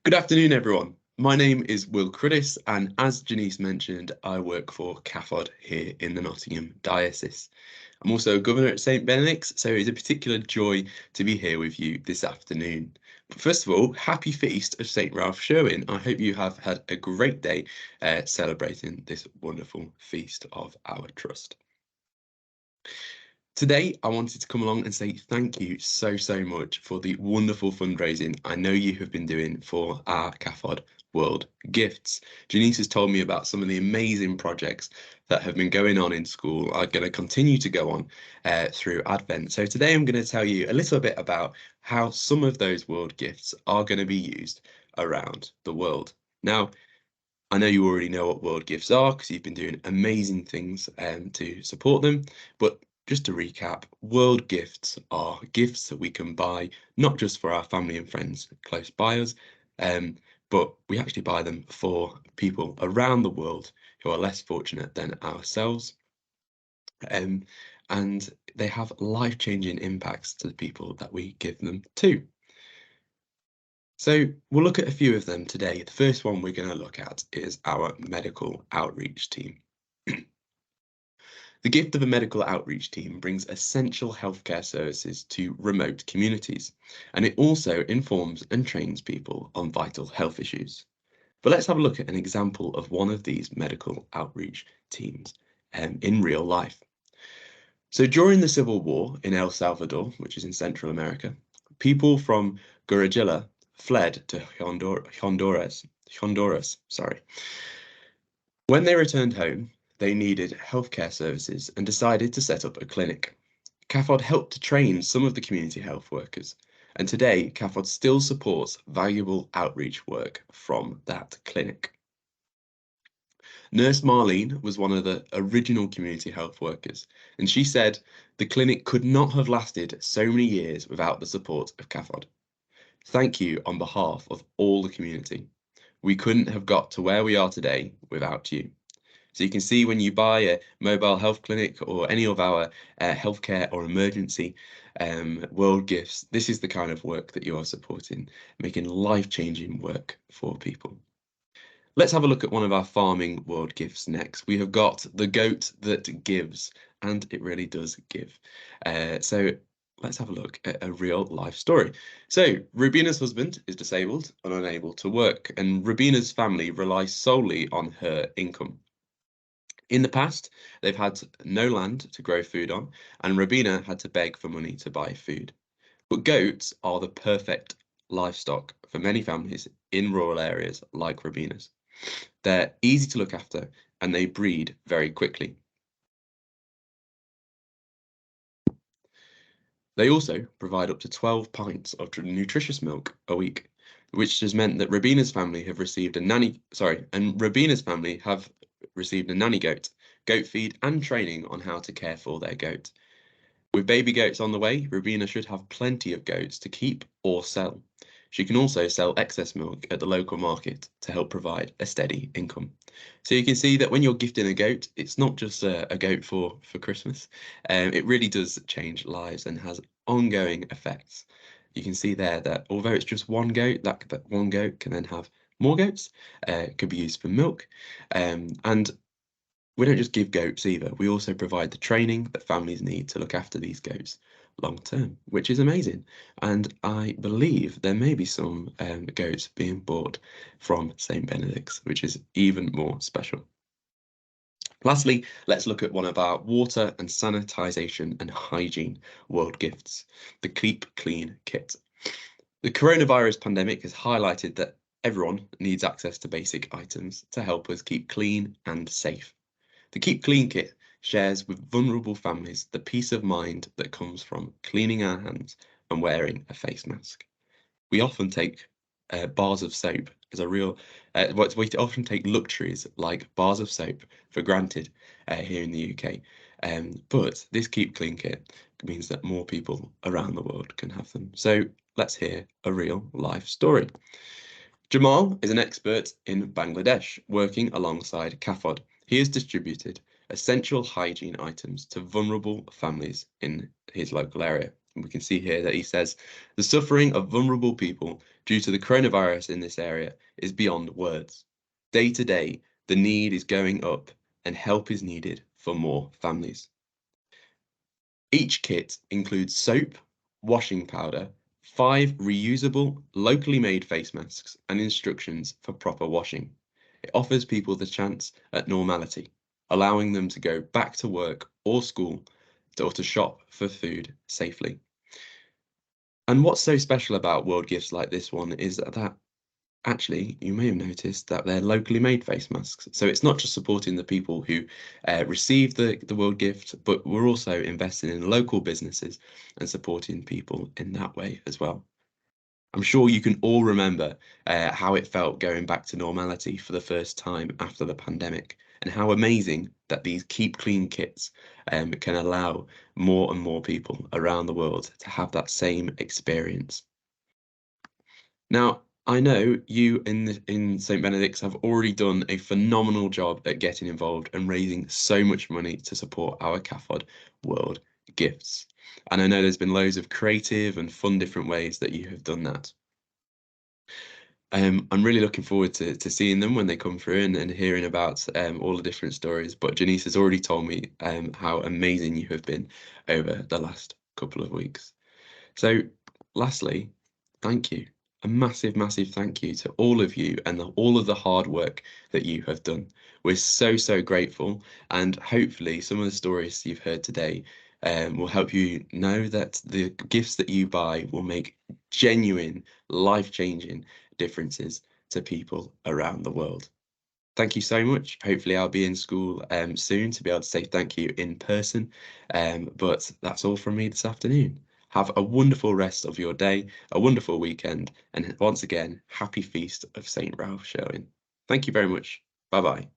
Good afternoon, everyone. My name is Will Cruddace, and as Janice mentioned, I work for CaFOD here in the Nottingham Diocese. I'm also a governor at St Benedict's, so it's a particular joy to be here with you this afternoon. But first of all, happy feast of St Ralph Sherwin. I hope you have had a great day celebrating this wonderful feast of our trust. Today, I wanted to come along and say thank you so much for the wonderful fundraising I know you have been doing for our CaFOD World Gifts. Janice has told me about some of the amazing projects that have been going on in school, are going to continue to go on through Advent. So today I'm going to tell you a little bit about how some of those world gifts are going to be used around the world. Now, I know you already know what world gifts are because you've been doing amazing things to support them, but just to recap, world gifts are gifts that we can buy, not just for our family and friends close by us, but we actually buy them for people around the world who are less fortunate than ourselves. And they have life-changing impacts to the people that we give them to. So we'll look at a few of them today. The first one we're going to look at is our medical outreach team. The gift of a medical outreach team brings essential healthcare services to remote communities, and it also informs and trains people on vital health issues. But let's have a look at an example of one of these medical outreach teams in real life. So during the Civil War in El Salvador, which is in Central America, people from Guerrilla fled to Honduras. When they returned home, they needed healthcare services and decided to set up a clinic. CaFOD helped to train some of the community health workers, and today CaFOD still supports valuable outreach work from that clinic. Nurse Marlene was one of the original community health workers, and she said the clinic could not have lasted so many years without the support of CaFOD. Thank you on behalf of all the community. We couldn't have got to where we are today without you. So you can see when you buy a mobile health clinic or any of our healthcare or emergency world gifts, this is the kind of work that you are supporting, making life-changing work for people. Let's have a look at one of our farming world gifts next. We have got the goat that gives, and it really does give. So let's have a look at a real life story. So Rubina's husband is disabled and unable to work, and Rubina's family relies solely on her income. In the past, they've had no land to grow food on, and Rubina had to beg for money to buy food. But goats are the perfect livestock for many families in rural areas like Rubina's. They're easy to look after and they breed very quickly. They also provide up to 12 pints of nutritious milk a week, which has meant that Rubina's family have received a nanny goat, goat feed and training on how to care for their goat. With baby goats on the way, Rubina should have plenty of goats to keep or sell. She can also sell excess milk at the local market to help provide a steady income. So you can see that when you're gifting a goat, it's not just a goat for Christmas. It really does change lives and has ongoing effects. You can see there that although it's just one goat, that one goat can then have more goats. It could be used for milk. And we don't just give goats either. We also provide the training that families need to look after these goats long term, which is amazing. And I believe there may be some goats being bought from St Benedict's, which is even more special. Lastly, let's look at one of our water and sanitisation and hygiene world gifts, the Keep Clean kit. The coronavirus pandemic has highlighted that everyone needs access to basic items to help us keep clean and safe. The Keep Clean kit shares with vulnerable families the peace of mind that comes from cleaning our hands and wearing a face mask. We often take bars of soap as a real, we often take luxuries like bars of soap for granted here in the UK. But this Keep Clean kit means that more people around the world can have them. So let's hear a real life story. Jamal is an expert in Bangladesh, working alongside CaFOD. He has distributed essential hygiene items to vulnerable families in his local area. And we can see here that he says, the suffering of vulnerable people due to the coronavirus in this area is beyond words. Day to day, the need is going up and help is needed for more families. Each kit includes soap, washing powder, 5 reusable, locally made face masks, and instructions for proper washing. It offers people the chance at normality, allowing them to go back to work or school or to shop for food safely. And what's so special about world gifts like this one is that actually, you may have noticed that they're locally made face masks. So it's not just supporting the people who receive the world gift, but we're also investing in local businesses and supporting people in that way as well. I'm sure you can all remember how it felt going back to normality for the first time after the pandemic, and how amazing that these Keep Clean kits can allow more and more people around the world to have that same experience. Now, I know you in St. Benedict's have already done a phenomenal job at getting involved and raising so much money to support our CaFOD World Gifts. And I know there's been loads of creative and fun different ways that you have done that. I'm really looking forward to seeing them when they come through and hearing about all the different stories. But Janice has already told me how amazing you have been over the last couple of weeks. So, lastly, thank you. A massive, massive thank you to all of you and all of the hard work that you have done. We're so, so grateful. And hopefully, some of the stories you've heard today will help you know that the gifts that you buy will make genuine, life-changing differences to people around the world. Thank you so much. Hopefully, I'll be in school soon to be able to say thank you in person. But that's all from me this afternoon. Have a wonderful rest of your day, a wonderful weekend, and once again, happy feast of St. Ralph Sherwin. Thank you very much. Bye bye.